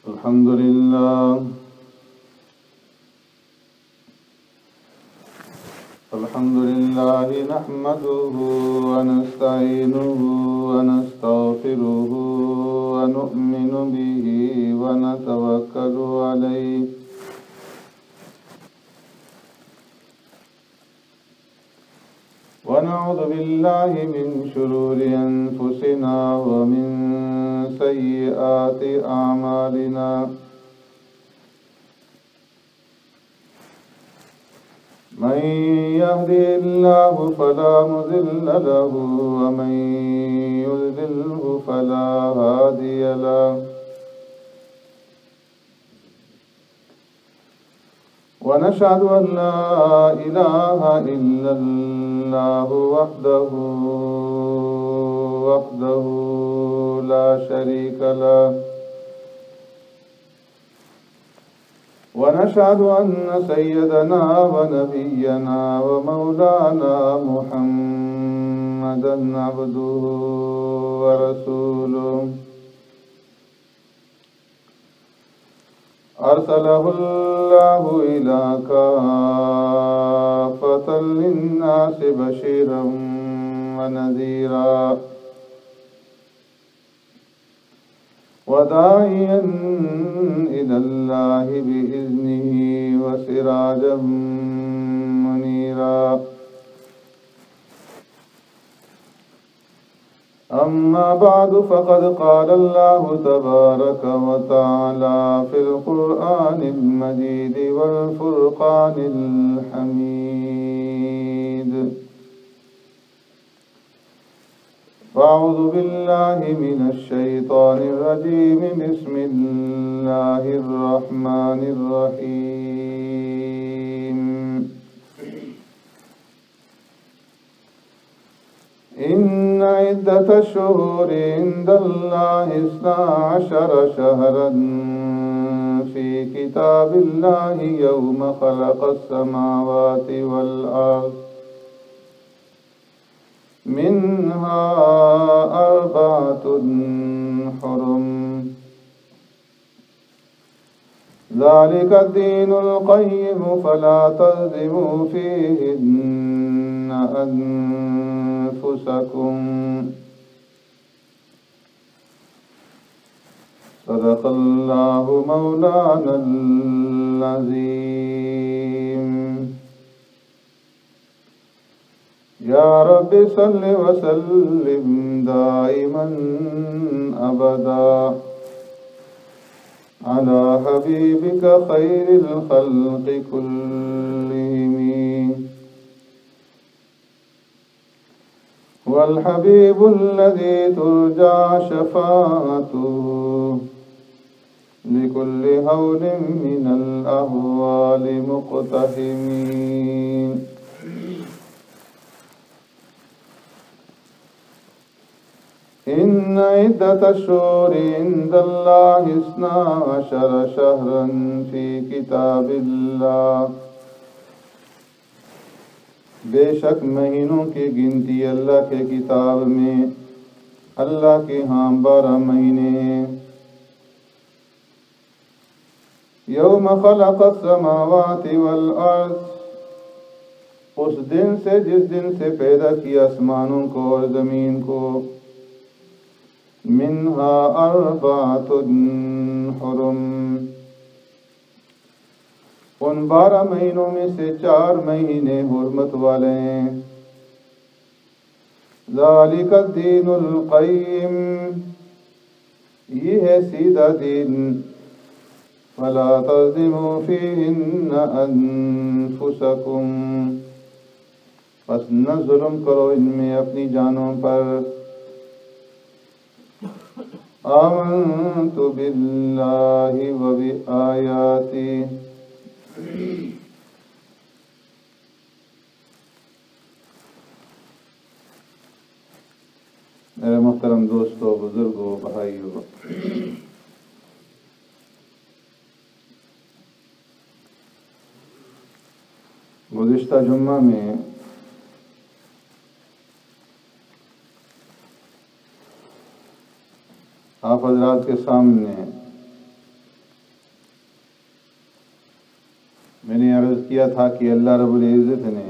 الحمد لله نحمده ونستعينه ونستغفره ونؤمن به ونتوكل عليه ونعوذ بالله من شرور أنفسنا ومن سيئات أعمالنا من يهده الله فلا مضل له ومن يضلله فلا هادي له ونشهد أن لا إله إلا الله وحده لا شريك له ونشهد أن سيدنا ونبينا ومولانا محمدا عبده ورسوله أرسله الله إلى كافة للناس بشيرا ونذيرا وداعيا إلى الله بإذنه وسراجا منيرا أما بعد فقد قال الله تبارك وتعالى في القرآن المجيد والفرقان الحميد فأعوذ بالله من الشيطان الرجيم بسم الله الرحمن الرحيم إن عدة الشهور عند الله 12 شهرا في كتاب الله يوم خلق السماوات والأرض منها 4 حرم ذلك الدين القيم فلا تظلموا فيهن أنفسكم صدق الله مولانا العظيم يا رب صل وسلم دائما أبدا على حبيبك خير الخلق كلهم والحبيب الذي ترجى شفاعته لكل هول من الأهوال مقتحمين إن عدة الشهور عند الله 12 شهرا في كتاب الله بے شک مہینوں کی گنتی اللہ کے کتاب میں اللہ کے ہاں 12 مہینے ہیں یوم خلق السماوات والارض اس دن سے جس دن سے پیدا کیا آسمانوں کو اور زمین کو منہا 4 حرم ان 12 مہینوں میں سے 4 مہینے حرمت والے ہیں ذالک الدین القیم یہ ہے سیدھا دین فلا تظلموا فیہن انفسکم پس نہ ظلم کرو ان میں اپنی جانوں پر آمنت باللہ و بآیاتی میرے محترم دوستو بزرگوں بھائیو گزشتہ جمعہ میں آپ حضرات کے سامنے کیا تھا کہ اللہ رب العزت نے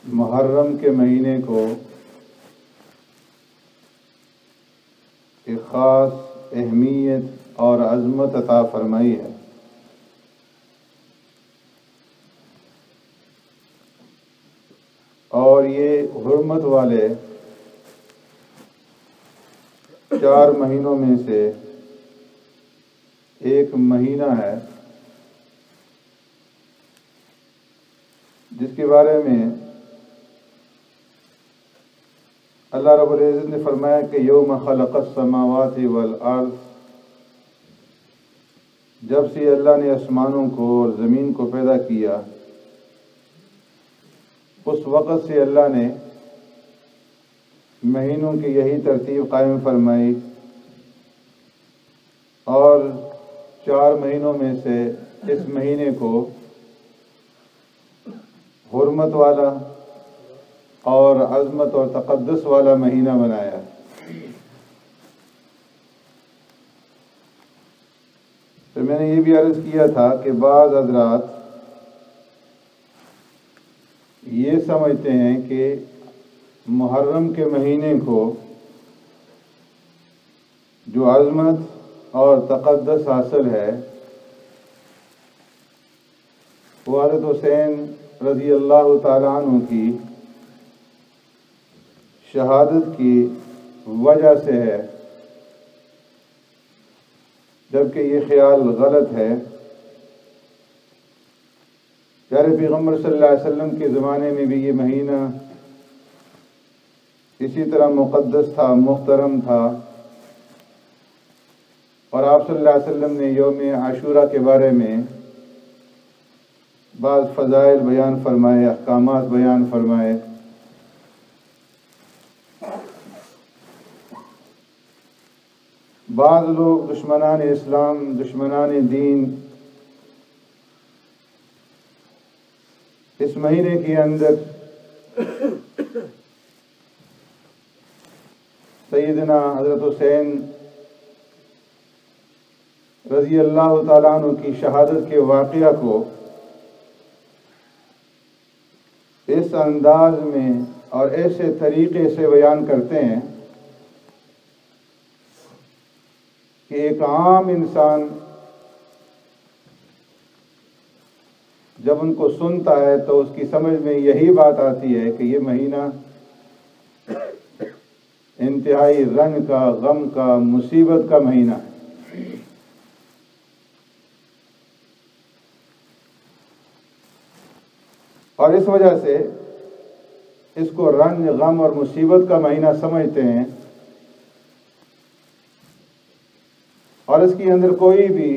محرم کے مہینے کو ایک خاص اہمیت اور عظمت عطا فرمائی ہے، اور یہ حرمت والے 4 مہینوں میں سے ایک مہینہ ہے جس کے بارے میں اللہ رب العزت نے فرمایا کہ یوم خلق السماوات والارض، جب سے اللہ نے آسمانوں کو اور زمین کو پیدا کیا اس وقت سے اللہ نے مہینوں کی یہی ترتیب قائم فرمائی، اور 4 مہینوں میں سے اس مہینے کو حرمت والا اور عظمت اور تقدس والا مہینہ بنایا۔ پھر میں نے یہ بھی عرض کیا تھا کہ بعض حضرات یہ سمجھتے ہیں کہ محرم کے مہینے کو جو عظمت اور تقدس حاصل ہے وہ حضرت حسین رضی اللہ تعالیٰ عنہ کی شہادت کی وجہ سے ہے، جبکہ یہ خیال غلط ہے۔ پیارے پیغمبر صلی اللہ علیہ وسلم کے زمانے میں بھی یہ مہینہ اسی طرح مقدس تھا، محترم تھا، اور آپ صلی اللہ علیہ وسلم نے یوم عاشورہ کے بارے میں بعض فضائل بیان فرمائے، احکامات بیان فرمائے۔ بعض لوگ دشمنان اسلام، دشمنان دین اس مہینے کے اندر سیدنا حضرت حسین رضی اللہ تعالیٰ عنہ کی شہادت کے واقعہ کو اس انداز میں اور ایسے طریقے سے بیان کرتے ہیں کہ ایک عام انسان جب ان کو سنتا ہے تو اس کی سمجھ میں یہی بات آتی ہے کہ یہ مہینہ انتہائی رنج کا، غم کا، مصیبت کا مہینہ ہے۔ اور اس وجہ سے اس کو رنج، غم اور مصیبت کا مہینہ سمجھتے ہیں، اور اس کے اندر کوئی بھی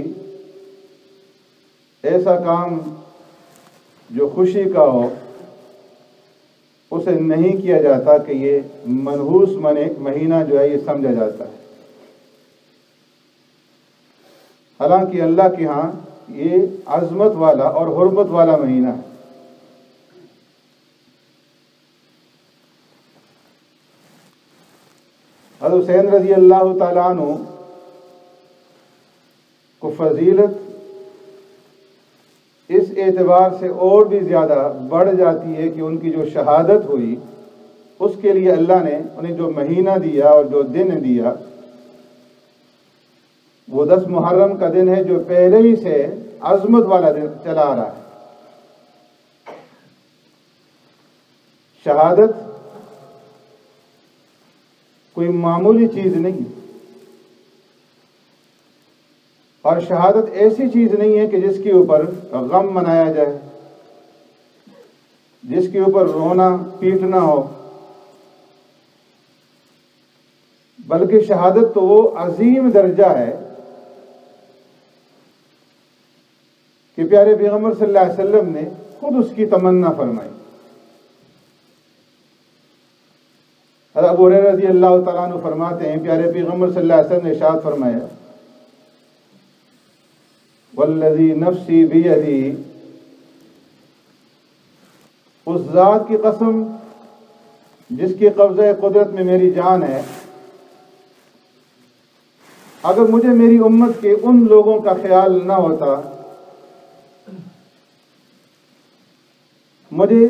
ایسا کام جو خوشی کا ہو اسے نہیں کیا جاتا کہ یہ منحوس مہینہ جو ہے یہ سمجھا جاتا ہے۔ حالانکہ اللہ کے ہاں یہ عظمت والا اور حرمت والا مہینہ ہے۔ حضرت حسین رضی اللہ تعالیٰ عنہ کو فضیلت اس اعتبار سے اور بھی زیادہ بڑھ جاتی ہے کہ ان کی جو شہادت ہوئی اس کے لیے اللہ نے انہیں جو مہینہ دیا اور جو دن دیا وہ 10 محرم کا دن ہے، جو پہلے ہی سے عظمت والا دن چلا آ رہا ہے۔ شہادت کوئی معمولی چیز نہیں، اور شہادت ایسی چیز نہیں ہے کہ جس کے اوپر غم منایا جائے، جس کے اوپر رونا پیٹنا ہو، بلکہ شہادت تو وہ عظیم درجہ ہے کہ پیارے پیغمبر صلی اللہ علیہ وسلم نے خود اس کی تمنا فرمائی۔ حضرت ابو ہریرہ رضی اللہ تعالیٰ عنہ فرماتے ہیں پیارے پیغمبر صلی اللہ علیہ وسلم نے ارشاد فرمایا والذی نفسی بیدی، اس ذات کی قسم جس کی قبضہ قدرت میں میری جان ہے، اگر مجھے میری امت کے ان لوگوں کا خیال نہ ہوتا، مجھے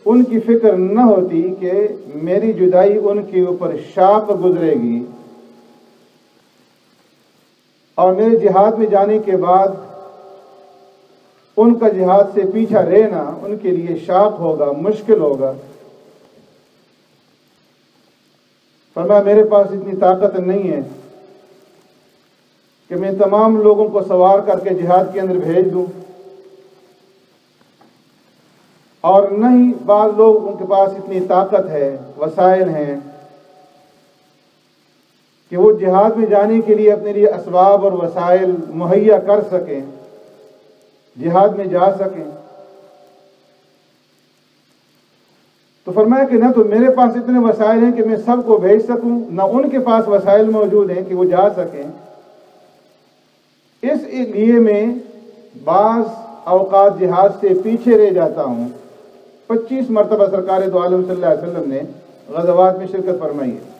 ان کی فکر نہ ہوتی کہ میری جدائی ان کے اوپر شاق گزرے گی، اور میرے جہاد میں جانے کے بعد ان کا جہاد سے پیچھا رہنا ان کے لیے شاق ہوگا، مشکل ہوگا، فرمایا میرے پاس اتنی طاقت نہیں ہے کہ میں تمام لوگوں کو سوار کر کے جہاد کے اندر بھیج دوں، اور نہ ہی بعض لوگوں کے پاس اتنی طاقت ہے، وسائل ہیں کہ وہ جہاد میں جانے کے لیے اپنے لیے اسباب اور وسائل مہیا کر سکیں، جہاد میں جا سکیں۔ تو فرمایا کہ نہ تو میرے پاس اتنے وسائل ہیں کہ میں سب کو بھیج سکوں، نہ ان کے پاس وسائل موجود ہیں کہ وہ جا سکیں، اس لیے میں بعض اوقات جہاد سے پیچھے رہ جاتا ہوں۔ 25 مرتبہ سرکار دو عالم صلی اللہ علیہ وسلم نے غزوات میں شرکت فرمائی ہے۔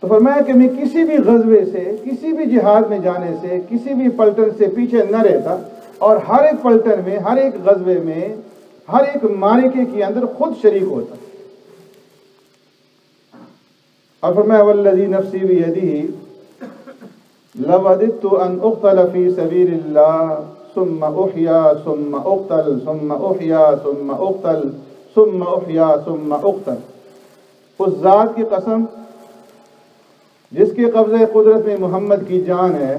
تو فرمایا کہ میں کسی بھی غزوے سے، کسی بھی جہاد میں جانے سے، کسی بھی پلٹن سے پیچھے نہ رہتا، اور ہر ایک پلٹن میں، ہر ایک غزوے میں، ہر ایک معرکے کے اندر خود شریک ہوتا۔ اور فرمایا والذی نفسی بیدہ لوددت ان اقتل فی سبیل اللہ ثم احیا ثم اقتل ثم احیا ثم اقتل ثم احیا ثم اقتل۔ اس ذات کی قسم جس کے قبضہ قدرت میں محمد کی جان ہے،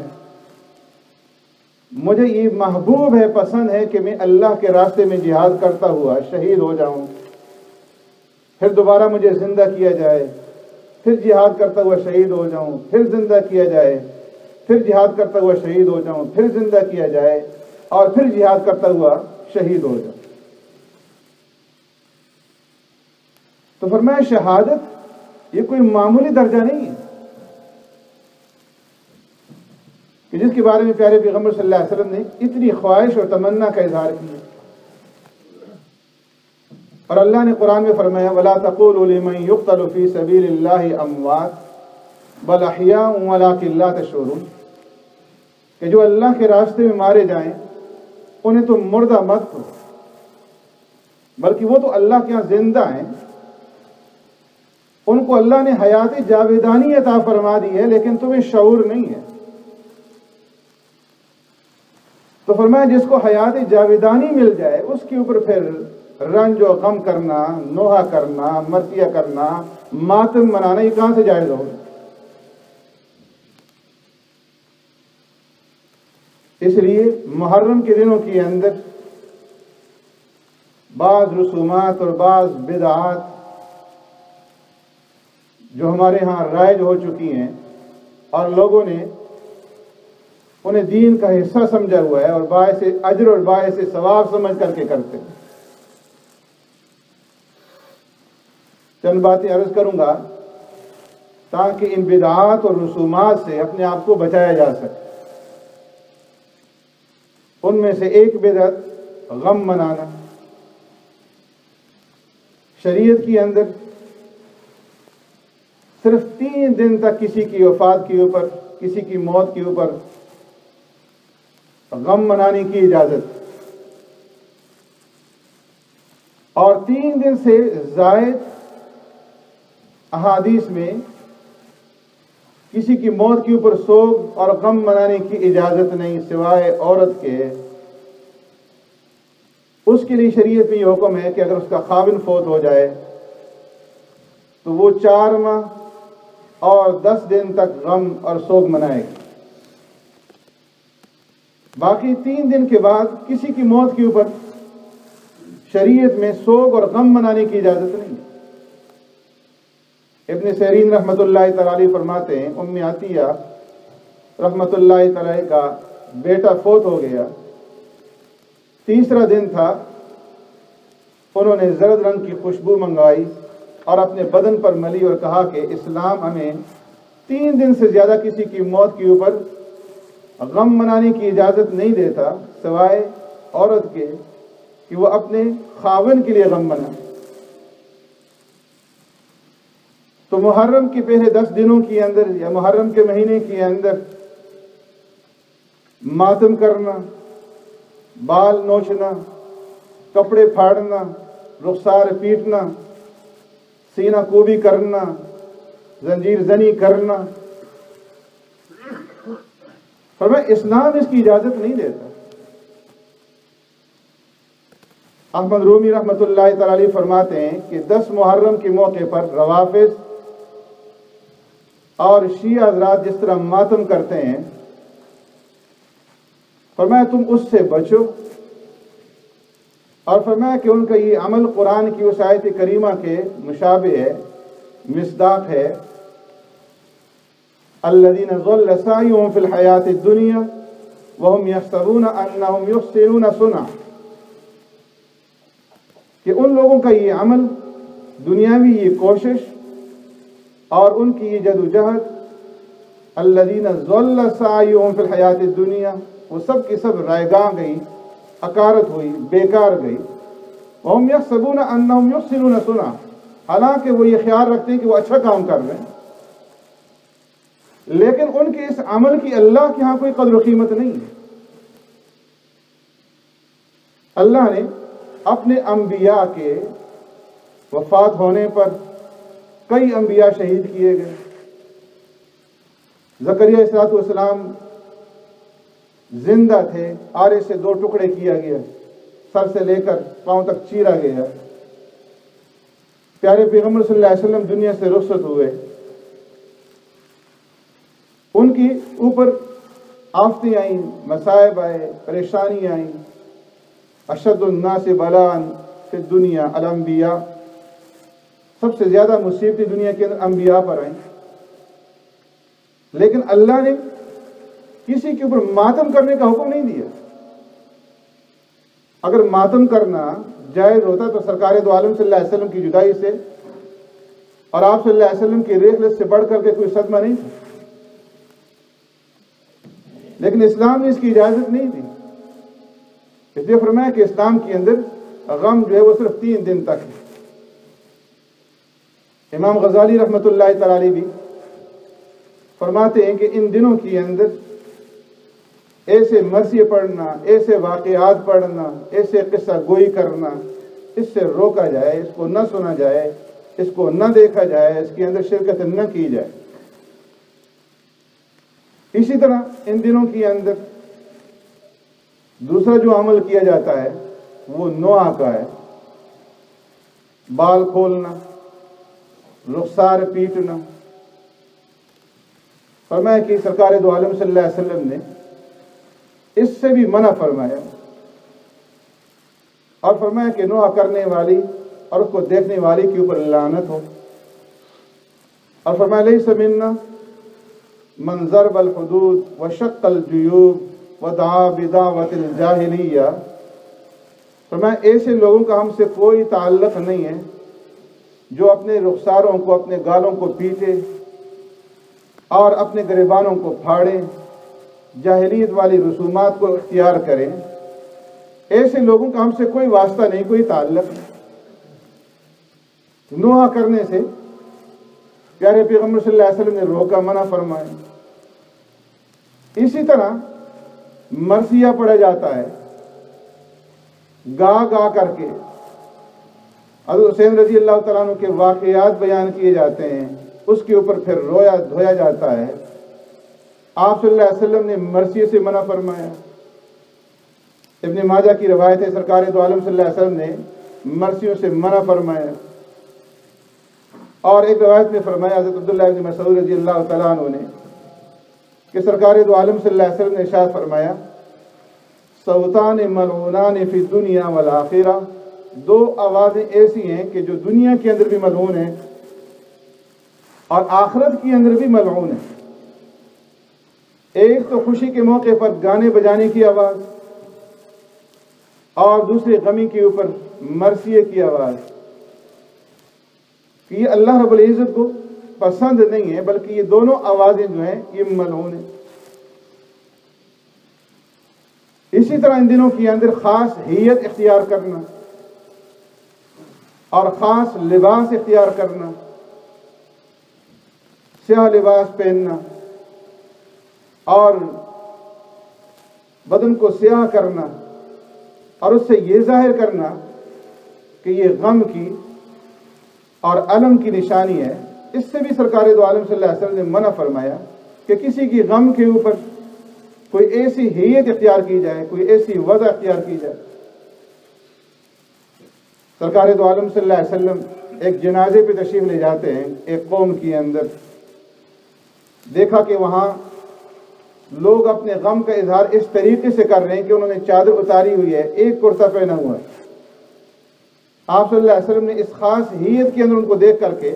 مجھے یہ محبوب ہے، پسند ہے کہ میں اللہ کے راستے میں جہاد کرتا ہوا شہید ہو جاؤں، پھر دوبارہ مجھے زندہ کیا جائے، پھر جہاد کرتا ہوا شہید ہو جاؤں، پھر زندہ کیا جائے، پھر جہاد کرتا ہوا شہید ہو جاؤں، پھر زندہ کیا جائے، اور پھر جہاد کرتا ہوا شہید ہو جاؤں۔ تو فرمایا شہادت یہ کوئی معمولی درجہ نہیں ہے کہ جس کے بارے میں پیارے پیغمبر صلی اللہ علیہ وسلم نے اتنی خواہش اور تمنا کا اظہار کیا۔ اور اللہ نے قرآن میں فرمایا وَلَا تَقُولُوا لِمَن يُقْتَلُ فِي سَبِيلِ اللَّهِ أَمْوَاتٌ بَلْ أَحْيَاءٌ وَلَٰكِن لَّا تَشْعُرُونَ، کہ جو اللہ کے راستے میں مارے جائیں انہیں تم مردہ مت کرو، بلکہ وہ تو اللہ کے ہاں زندہ ہیں، ان کو اللہ نے حیات جاویدانی عطا فرما دی ہے، لیکن تمہیں شعور نہیں ہے۔ تو فرمایا جس کو حیات جاویدانی مل جائے اس کے اوپر پھر رنج و غم کرنا، نوحہ کرنا، مرثیہ کرنا، ماتم منانا، یہ کہاں سے جائز ہوگا؟ اس لیے محرم کے دنوں کے اندر بعض رسومات اور بعض بدعات جو ہمارے ہاں رائج ہو چکی ہیں اور لوگوں نے انہیں دین کا حصہ سمجھا ہوا ہے اور باعث اجر اور باعث ثواب سمجھ کر کے کرتے ہیں۔ چند باتیں عرض کروں گا تاکہ ان بدعات اور رسومات سے اپنے آپ کو بچایا جا سکے۔ ان میں سے ایک بدعت غم منانا۔ شریعت کے اندر صرف 3 دن تک کسی کی وفات کے اوپر، کسی کی موت کے اوپر غم منانے کی اجازت، اور 3 دن سے زائد احادیث میں کسی کی موت کے اوپر سوگ اور غم منانے کی اجازت نہیں سوائے عورت کے۔ اس کے لیے شریعت میں یہ حکم ہے کہ اگر اس کا خاوند فوت ہو جائے تو وہ 4 ماہ اور 10 دن تک غم اور سوگ منائے گی۔ باقی 3 دن کے بعد کسی کی موت کے اوپر شریعت میں سوگ اور غم منانے کی اجازت نہیں۔ ابن سیرین رحمۃ اللہ تعالی علیہ فرماتے ہیں ام عطیہ رحمۃ اللہ تعالی کا بیٹا فوت ہو گیا، 3را دن تھا، انہوں نے زرد رنگ کی خوشبو منگوائی اور اپنے بدن پر ملی اور کہا کہ اسلام ہمیں 3 دن سے زیادہ کسی کی موت کے اوپر غم منانے کی اجازت نہیں دیتا سوائے عورت کے کہ وہ اپنے خاوند کے لیے غم منائے۔ تو محرم کے پہلے 10 دنوں کے اندر یا محرم کے مہینے کے اندر ماتم کرنا، بال نوچنا، کپڑے پھاڑنا، رخسار پیٹنا، سینہ کوبی کرنا، زنجیر زنی کرنا، فرمایا اسلام اس کی اجازت نہیں دیتا۔ احمد رومی رحمۃ اللہ تعالی علیہ فرماتے ہیں کہ 10 محرم کے موقع پر روافض اور شیعہ حضرات جس طرح ماتم کرتے ہیں، فرمایا تم اس سے بچو، اور فرمایا کہ ان کا یہ عمل قرآن کی اس آیت کریمہ کے مشابہ ہے، مصداق ہے، الذین ضل سعیہم فی الحیاۃ الدنیا وہم یحسبون انہم یحسنون صنعا، کہ ان لوگوں کا یہ عمل، دنیاوی یہ کوشش اور ان کی یہ جدوجہد، الذین ضل سعیہم فی الحیاۃ الدنیا، وہ سب کی سب رائگاں گئی، اکارت ہوئی، بیکار گئی، وہم یحسبون انہم یحسنون صنعا، حالانکہ وہ یہ خیال رکھتے ہیں کہ وہ اچھا کام کر رہے ہیں، لیکن ان کے اس عمل کی اللہ کے ہاں کوئی قدر و قیمت نہیں ہے۔ اللہ نے اپنے انبیاء کے وفات ہونے پر کئی انبیاء شہید کیے گئے۔ زکریا علیہ السلام زندہ تھے، آرے سے 2 ٹکڑے کیا گیا، سر سے لے کر پاؤں تک چیرا گیا۔ پیارے پیغمبر صلی اللہ علیہ وسلم دنیا سے رخصت ہوئے، ان کی اوپر آفتیں آئیں، مصائب آئے، پریشانی آئیں۔ اشد الناس بلاء فی الدنیا الانبیاء، سب سے زیادہ مصیبتیں دنیا کے اندر انبیاء پر آئیں، لیکن اللہ نے کسی کے اوپر ماتم کرنے کا حکم نہیں دیا۔ اگر ماتم کرنا جائز ہوتا تو سرکار دو عالم صلی اللہ علیہ وسلم کی جدائی سے اور آپ صلی اللہ علیہ وسلم کی ریخلت سے بڑھ کر کے کوئی صدمہ نہیں تھا، لیکن اسلام نے اس کی اجازت نہیں دی۔ اس لیے فرمایا کہ اسلام کے اندر غم جو ہے وہ صرف 3 دن تک ہے۔ امام غزالی رحمۃ اللہ تعالی علیہ بھی فرماتے ہیں کہ ان دنوں کے اندر ایسے مرثیے پڑھنا، ایسے واقعات پڑھنا، ایسے قصہ گوئی کرنا، اس سے روکا جائے، اس کو نہ سنا جائے، اس کو نہ دیکھا جائے، اس کے اندر شرکت نہ کی جائے۔ اسی طرح ان دنوں کے اندر دوسرا جو عمل کیا جاتا ہے وہ نوح کا ہے، بال کھولنا، رخسار پیٹنا۔ فرمایا کہ سرکار دو عالم صلی اللہ علیہ وسلم نے اس سے بھی منع فرمایا، اور فرمایا کہ نوح کرنے والی اور اس کو دیکھنے والی کے اوپر لعنت ہو، اور فرمایا لیس منا من ضرب الحدود وشق الجیوب ودعا بدعوت الجاہلیہ۔ فرمایا ایسے لوگوں کا ہم سے کوئی تعلق نہیں ہے جو اپنے رخساروں کو، اپنے گالوں کو پیٹے اور اپنے گریبانوں کو پھاڑے، جاہلیت والی رسومات کو اختیار کریں۔ ایسے لوگوں کا ہم سے کوئی واسطہ نہیں، کوئی تعلق نہیں۔ نوح کرنے سے پیارے پیغمبر صلی اللہ علیہ وسلم نے روکا، منع فرمایا۔ اسی طرح مرثیہ پڑھا جاتا ہے، گا گا کر کے حضرت حسین رضی اللہ تعالیٰ عنہ کے واقعات بیان کیے جاتے ہیں، اس کے اوپر پھر رویا دھویا جاتا ہے۔ آپ صلی اللہ علیہ وسلم نے مرثیے سے منع فرمایا۔ ابن ماجہ کی روایت ہے، سرکار دو عالم صلی اللہ علیہ وسلم نے مرثیوں سے منع فرمایا۔ اور ایک روایت میں فرمایا حضرت عبداللہ بن مسعود رضی اللہ تعالیٰ عنہ نے کہ سرکار دو عالم صلی اللہ علیہ وسلم نے ارشاد فرمایا، صوتان ملعونان فی الدنیا والآخرہ، 2 آوازیں ایسی ہیں کہ جو دنیا کے اندر بھی ملعون ہیں اور آخرت کے اندر بھی ملعون ہیں۔ ایک تو خوشی کے موقع پر گانے بجانے کی آواز، اور دوسری غمی کے اوپر مرثیے کی آواز، کہ یہ اللہ رب العزت کو پسند نہیں ہے، بلکہ یہ دونوں آوازیں جو ہیں یہ ملعون ہیں۔ اسی طرح ان دنوں کے اندر خاص ہیئت اختیار کرنا اور خاص لباس اختیار کرنا، سیاہ لباس پہننا اور بدن کو سیاہ کرنا اور اس سے یہ ظاہر کرنا کہ یہ غم کی اور الم کی نشانی ہے، اس سے بھی سرکار دو عالم صلی اللہ علیہ وسلم نے منع فرمایا کہ کسی کی غم کے اوپر کوئی ایسی ہیئت اختیار کی جائے، کوئی ایسی وضع اختیار کی جائے۔ سرکار دو عالم صلی اللہ علیہ وسلم ایک جنازے پہ تشریف لے جاتے ہیں ایک قوم کے اندر، دیکھا کہ وہاں لوگ اپنے غم کا اظہار اس طریقے سے کر رہے ہیں کہ انہوں نے چادر اتاری ہوئی ہے، ایک کرتا پہنا ہوا ہے۔ آپ صلی اللہ علیہ وسلم نے اس خاص ہیئت کے اندر ان کو دیکھ کر کے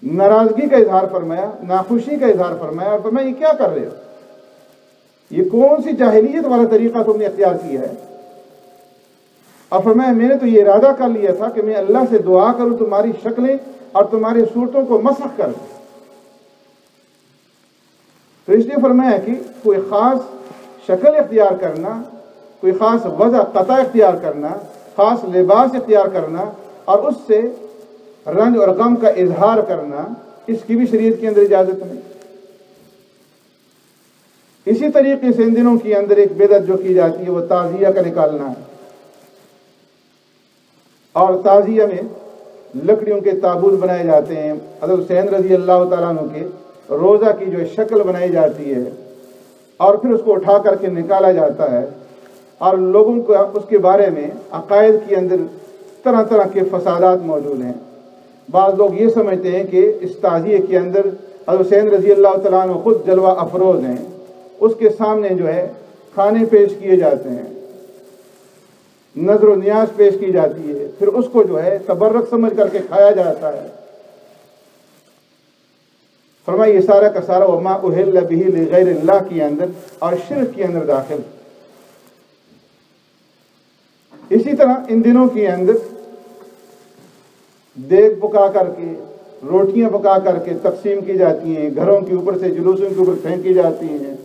ناراضگی کا اظہار فرمایا، ناخوشی کا اظہار فرمایا اور فرمایا یہ کیا کر رہے ہو، یہ کون سی جاہلیت والا طریقہ تم نے اختیار کیا ہے؟ اور فرمایا میں نے تو یہ ارادہ کر لیا تھا کہ میں اللہ سے دعا کروں تمہاری شکلیں اور تمہاری صورتوں کو مسخ کر دوں۔ تو اس لیے فرمایا کہ کوئی خاص شکل اختیار کرنا، کوئی خاص وضع قطع اختیار کرنا، خاص لباس اختیار کرنا اور اس سے رنج اور غم کا اظہار کرنا، اس کی بھی شریعت کے اندر اجازت نہیں۔ اسی طریقے سے ان دنوں کے اندر ایک بدعت جو کی جاتی ہے وہ تعزیہ کا نکالنا ہے، اور تعزیہ میں لکڑیوں کے تابوت بنائے جاتے ہیں، حضرت حسین رضی اللہ تعالیٰ عنہ کے روزہ کی جو شکل بنائی جاتی ہے اور پھر اس کو اٹھا کر کے نکالا جاتا ہے، اور لوگوں کو اس کے بارے میں عقائد کے اندر طرح طرح کے فسادات موجود ہیں۔ بعض لوگ یہ سمجھتے ہیں کہ اس تعزیے کے اندر حضرت حسین رضی اللہ تعالیٰ عنہ خود جلوہ افروز ہیں، اس کے سامنے جو ہے کھانے پیش کیے جاتے ہیں، نظر و نیاز پیش کی جاتی ہے، پھر اس کو جو ہے تبرک سمجھ کر کے کھایا جاتا ہے۔ فرمایا یہ سارا کا سارا وما اہل بہ لغیر اللہ کے اندر اور شرک کے اندر داخل۔ اسی طرح ان دنوں کے اندر دیگ پکا کر کے، روٹیاں پکا کر کے تقسیم کی جاتی ہیں، گھروں کے اوپر سے جلوسوں کے اوپر پھینکی جاتی ہیں،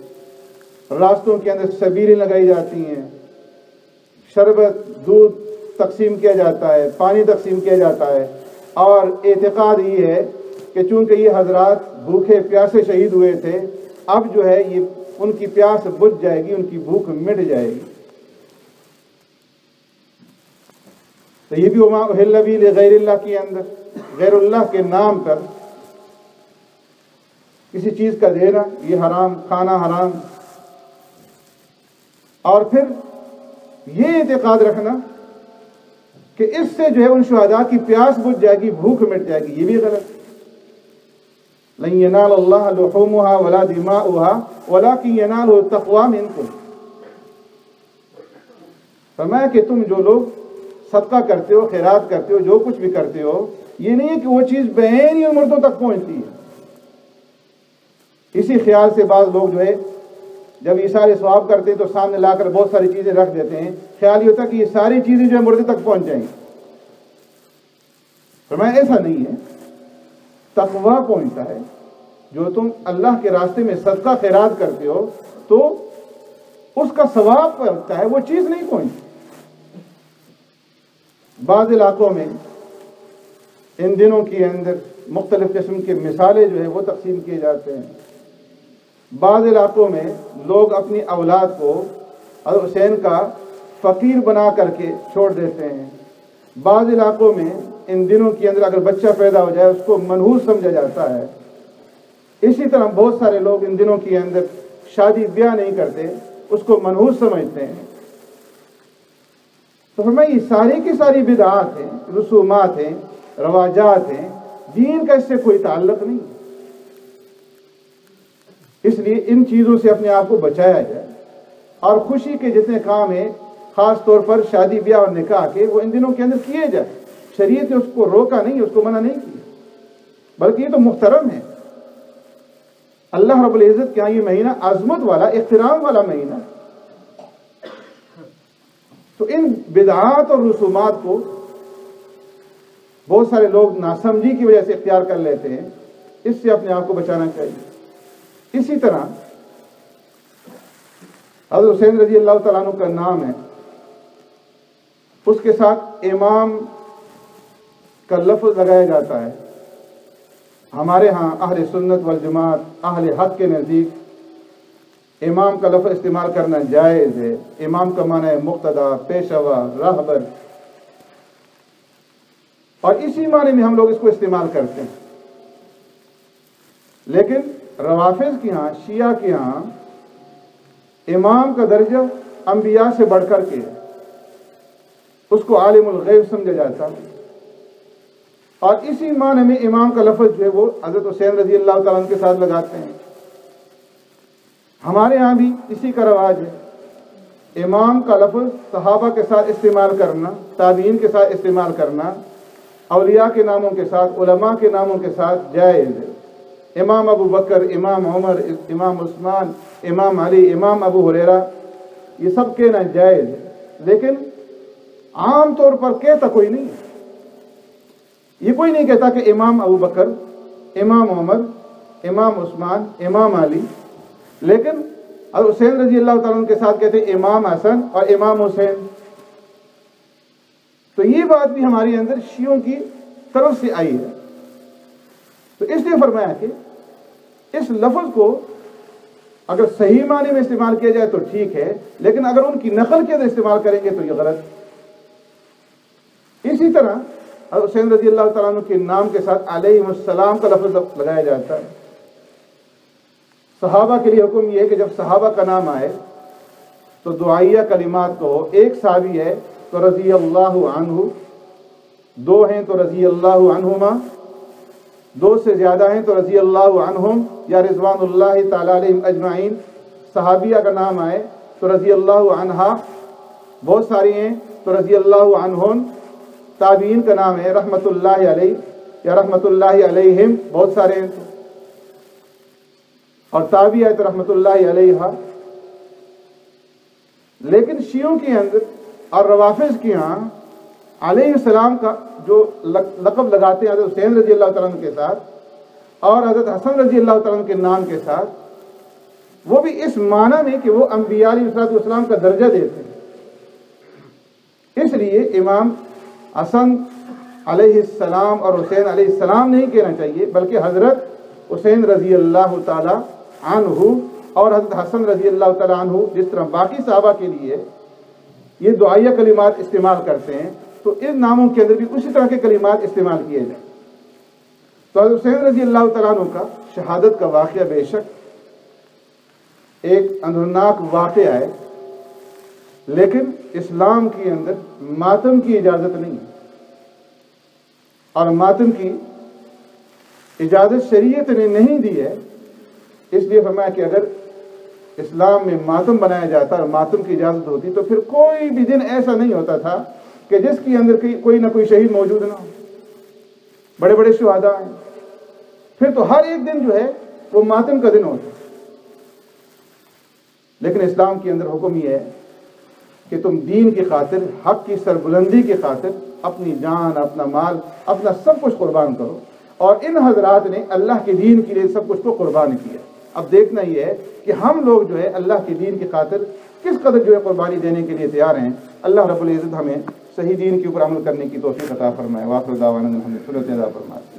راستوں کے اندر سبیلیں لگائی جاتی ہیں، شربت دودھ تقسیم کیا جاتا ہے، پانی تقسیم کیا جاتا ہے، اور اعتقاد یہ ہے کہ چونکہ یہ حضرات بھوکے پیاسے شہید ہوئے تھے، اب جو ہے یہ ان کی پیاس بجھ جائے گی، ان کی بھوک مٹ جائے گی۔ تو یہ بھی وما اہل بہ لغیر اللہ کے اندر غیر اللہ کے نام پر کسی چیز کا دینا یہ حرام، کھانا حرام، اور پھر یہ اعتقاد رکھنا کہ اس سے جو ہے ان شہداء کی پیاس بجھ جائے گی، بھوک مٹ جائے گی، یہ بھی غلط۔ لن ینال اللہ لحومها ولا دماؤها ولکن ینالہ التقوی منکم۔ فرمایا کہ تم جو لوگ صدقہ کرتے ہو، خیرات کرتے ہو، جو کچھ بھی کرتے ہو، یہ نہیں ہے کہ وہ چیز بعین ہی مردوں تک پہنچتی ہے۔ اسی خیال سے بعض لوگ جو ہے جب یہ سارے ثواب کرتے ہیں تو سامنے لا کر بہت ساری چیزیں رکھ دیتے ہیں، خیال یہ ہوتا ہے کہ یہ ساری چیزیں جو ہے مردے تک پہنچ جائیں گی۔ فرمایا ایسا نہیں ہے، تقویٰ پہنچتا ہے۔ جو تم اللہ کے راستے میں صدقہ خیرات کرتے ہو تو اس کا ثواب پہنچتا ہے، وہ چیز نہیں پہنچتی۔ بعض علاقوں میں ان دنوں کے اندر مختلف قسم کے مثالیں جو ہیں وہ تقسیم کیے جاتے ہیں۔ بعض علاقوں میں لوگ اپنی اولاد کو حضرت حسین کا فقیر بنا کر کے چھوڑ دیتے ہیں۔ بعض علاقوں میں ان دنوں کے اندر اگر بچہ پیدا ہو جائے اس کو منحوس سمجھا جاتا ہے۔ اسی طرح بہت سارے لوگ ان دنوں کے اندر شادی بیاہ نہیں کرتے، اس کو منحوس سمجھتے ہیں۔ تو فرمایا یہ ساری کی ساری بدعات ہیں، رسومات ہیں، رواجات ہیں، دین کا اس سے کوئی تعلق نہیں۔ اس لیے ان چیزوں سے اپنے آپ کو بچایا جائے، اور خوشی کے جتنے کام ہیں خاص طور پر شادی بیاہ اور نکاح کے وہ ان دنوں کے اندر کیے جائے۔ شریعت نے اس کو روکا نہیں، اس کو منع نہیں کیا، بلکہ یہ تو محترم ہے۔ اللہ رب العزت کے ہاں یہ مہینہ عظمت والا، احترام والا مہینہ ہے۔ تو ان بدعات اور رسومات کو بہت سارے لوگ ناسمجھی کی وجہ سے اختیار کر لیتے ہیں، اس سے اپنے آپ کو بچانا چاہیے۔ اسی طرح حضرت حسین رضی اللہ تعالیٰ عنہ کا نام ہے، اس کے ساتھ امام کا لفظ لگایا جاتا ہے، ہمارے ہاں اہل سنت والجماعت اہل حق کے نزدیک امام کا لفظ استعمال کرنا جائز ہے۔ امام کا معنی ہے مقتدا، پیشوا، راہبر، اور اسی معنی میں ہم لوگ اس کو استعمال کرتے ہیں۔ لیکن روافض کے ہاں، شیعہ کے ہاں امام کا درجہ انبیاء سے بڑھ کر کے اس کو عالم الغیب سمجھا جاتا ہے، اور اسی معنی میں امام کا لفظ جو ہے وہ حضرت حسین رضی اللہ تعالیٰ عنہ کے ساتھ لگاتے ہیں۔ ہمارے ہاں بھی اسی کا رواج ہے، امام کا لفظ صحابہ کے ساتھ استعمال کرنا، تابعین کے ساتھ استعمال کرنا، اولیاء کے ناموں کے ساتھ، علماء کے ناموں کے ساتھ جائز ہے۔ امام ابو بکر، امام عمر، امام عثمان، امام علی، امام ابو ہریرہ، یہ سب کہنا جائز ہے، لیکن عام طور پر کہتا کوئی نہیں ہے۔ یہ کوئی نہیں کہتا کہ امام ابو بکر، امام عمر، امام عثمان، امام علی، لیکن حسین رضی اللہ تعالیٰ عنہ کے ساتھ کہتے ہیں امام حسن اور امام حسین۔ تو یہ بات بھی ہمارے اندر شیعوں کی طرف سے آئی ہے۔ تو اس لیے فرمایا کہ اس لفظ کو اگر صحیح معنی میں استعمال کیا جائے تو ٹھیک ہے، لیکن اگر ان کی نقل کے اندر استعمال کریں گے تو یہ غلط۔ اسی طرح حسین رضی اللہ تعالیٰ عنہ کے نام کے ساتھ علیہ السلام کا لفظ لگایا جاتا ہے۔ صحابہ کے لیے حکم یہ ہے کہ جب صحابہ کا نام آئے تو دعائیہ کلمات کو، ایک صحابی ہے تو رضی اللہ عنہ، دو ہیں تو رضی اللہ عنہما، دو سے زیادہ ہیں تو رضی اللہ عنہم یا رضوان اللہ تعالی علیہم اجمعین۔ صحابیہ کا نام آئے تو رضی اللہ عنہا، بہت ساری ہیں تو رضی اللہ عنہن۔ تابعین کا نام ہے رحمت اللہ علیہ یا رحمت اللہ علیہم، بہت سارے ہیں، اور تابعی ہے تو رحمت اللہ علیہ۔ لیکن شیعوں کے اندر اور روافض کے ہاں علیہ السلام کا جو لقب لگاتے ہیں حضرت حسین رضی اللہ تعالیٰ عنہ کے ساتھ اور حضرت حسن رضی اللہ تعالیٰ عنہ کے نام کے ساتھ، وہ بھی اس معنی میں کہ وہ انبیاء علیہ السلام کا درجہ دیتے ہیں۔ اس لیے امام حسن علیہ السلام اور حسین علیہ السلام نہیں کہنا چاہیے، بلکہ حضرت حسین رضی اللہ تعالی عنہ اور حضرت حسن رضی اللہ تعالی عنہ، جس طرح باقی صحابہ کے لیے یہ دعائیہ کلمات استعمال کرتے ہیں تو ان ناموں کے اندر بھی اسی طرح کے کلمات استعمال کیے جائیں۔ تو حضرت حسین رضی اللہ تعالیٰ عنہ کا شہادت کا واقعہ بے شک ایک اندرناک واقعہ ہے، لیکن اسلام کے اندر ماتم کی اجازت نہیں ہے، اور ماتم کی اجازت شریعت نے نہیں دی ہے۔ اس لیے فرمایا کہ اگر اسلام میں ماتم بنایا جاتا اور ماتم کی اجازت ہوتی تو پھر کوئی بھی دن ایسا نہیں ہوتا تھا کہ جس کے اندر کوئی نہ کوئی شہید موجود نہ ہو، بڑے بڑے شہداء ہیں، پھر تو ہر ایک دن جو ہے وہ ماتم کا دن ہوتا۔ لیکن اسلام کے اندر حکم یہ ہے کہ تم دین کی خاطر، حق کی سربلندی کی خاطر اپنی جان، اپنا مال، اپنا سب کچھ قربان کرو، اور ان حضرات نے اللہ کے دین کے لیے سب کچھ کو قربان کیا۔ اب دیکھنا یہ ہے کہ ہم لوگ جو ہے اللہ کے دین کی خاطر کس قدر جو ہے قربانی دینے کے لیے تیار ہیں۔ اللہ رب العزت ہمیں صحیح دین کے اوپر عمل کرنے کی توفیق عطا فرمائے۔ وآخر دعوانا الحمدللہ، فرمائے۔